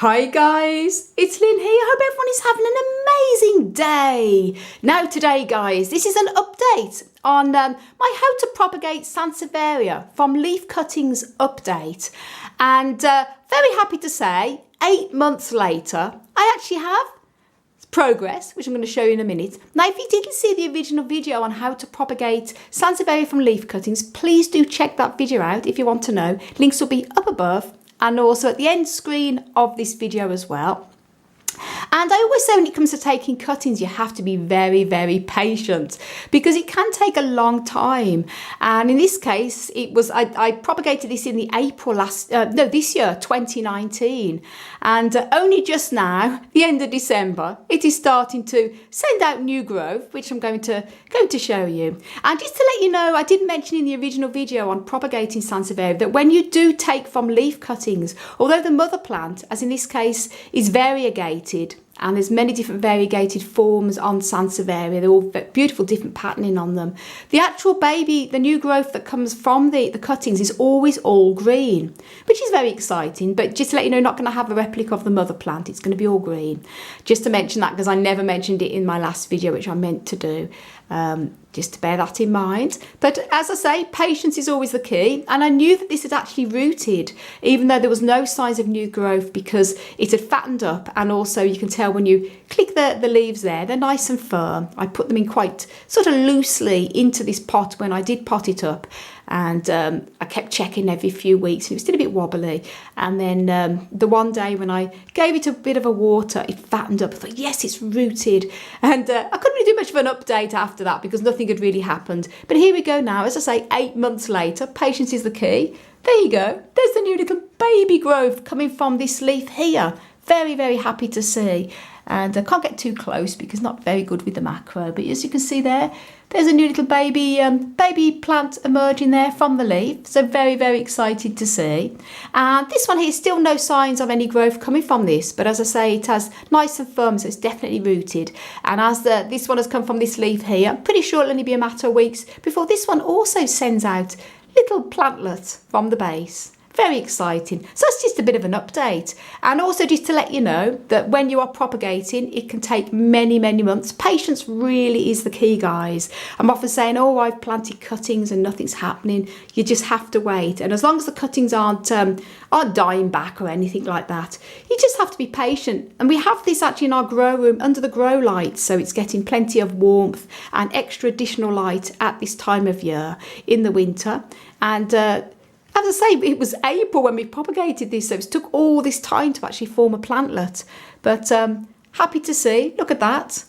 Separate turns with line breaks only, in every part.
Hi guys, it's Lynn here. I hope everyone is having an amazing day. Now today guys, this is an update on my How to Propagate Sansevieria from Leaf Cuttings update. And very happy to say, 8 months later, I actually have progress, which I'm going to show you in a minute. Now, if you didn't see the original video on how to propagate Sansevieria from leaf cuttings, please do check that video out if you want to know. Links will be up above and also at the end screen of this video as well. And I always say when it comes to taking cuttings, you have to be very, very patient because it can take a long time. And in this case, it was I propagated this in the April this year, 2019. And only just now, the end of December, it is starting to send out new growth, which I'm going to show you. And just to let you know, I did mention in the original video on propagating Sansevieria that when you do take from leaf cuttings, although the mother plant, as in this case, is variegated, and there's many different variegated forms on Sansevieria, they're all beautiful different patterning on them. The actual baby, the new growth that comes from the cuttings is always all green, which is very exciting. But just to let you know, you're not going to have a replica of the mother plant, it's going to be all green. Just to mention that because I never mentioned it in my last video, which I meant to do. Just to bear that in mind. But as I say, patience is always the key. And I knew that this had actually rooted, even though there was no signs of new growth, because it had fattened up. And also you can tell when you click the leaves there, they're nice and firm. I put them in quite sort of loosely into this pot when I did pot it up. And I kept checking every few weeks and it was still a bit wobbly. And then the one day when I gave it a bit of a water, it fattened up. I thought, yes, it's rooted. And I couldn't really do much of an update after that because nothing had really happened. But here we go now. As I say, 8 months later, patience is the key. There you go. There's the new little baby growth coming from this leaf here. Very, very happy to see. And I can't get too close because not very good with the macro. But as you can see there, there's a new little baby plant emerging there from the leaf. So very, very excited to see. And this one here, still no signs of any growth coming from this. But as I say, it has nice and firm, so it's definitely rooted. And as this one has come from this leaf here, I'm pretty sure it'll only be a matter of weeks before this one also sends out little plantlets from the base. Very exciting. So that's just a bit of an update. And also just to let you know that when you are propagating, it can take many, many months. Patience really is the key, guys. I'm often saying, oh, I've planted cuttings and nothing's happening. You just have to wait. And as long as the cuttings aren't dying back or anything like that, you just have to be patient. And we have this actually in our grow room under the grow lights. So it's getting plenty of warmth and extra additional light at this time of year in the winter. And as I say, it was April when we propagated this, so it took all this time to actually form a plantlet. But happy to see, look at that.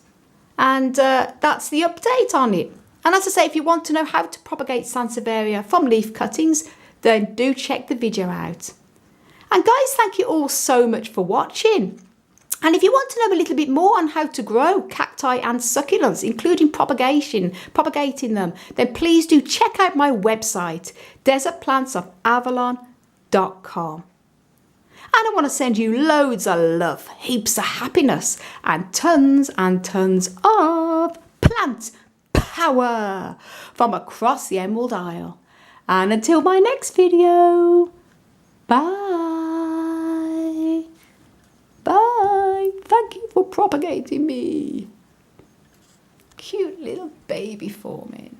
And that's the update on it. And as I say, if you want to know how to propagate Sansevieria from leaf cuttings, then do check the video out. And guys, thank you all so much for watching. And if you want to know a little bit more on how to grow cacti and succulents, including propagating them, then please do check out my website, desertplantsofavalon.com. And I want to send you loads of love, heaps of happiness, and tons of plant power from across the Emerald Isle. And until my next video, bye. Bye. Thank you for propagating me. Cute little baby forming.